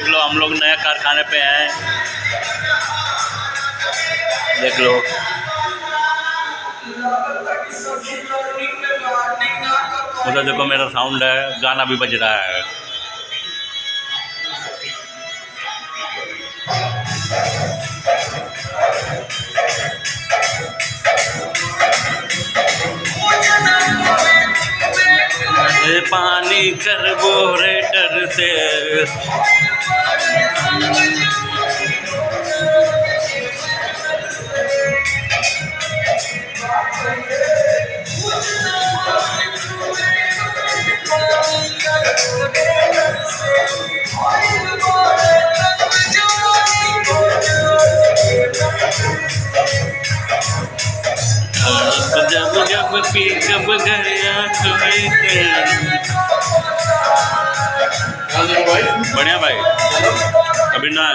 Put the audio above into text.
देख लो, हम लोग नए कारखाने पे हैं, देख लो। उधर देखो मेरा साउंड है, गाना भी बज रहा है। पानी कार्बोरेटर से जब जब पी कब गया बढ़िया भाई, अभी ना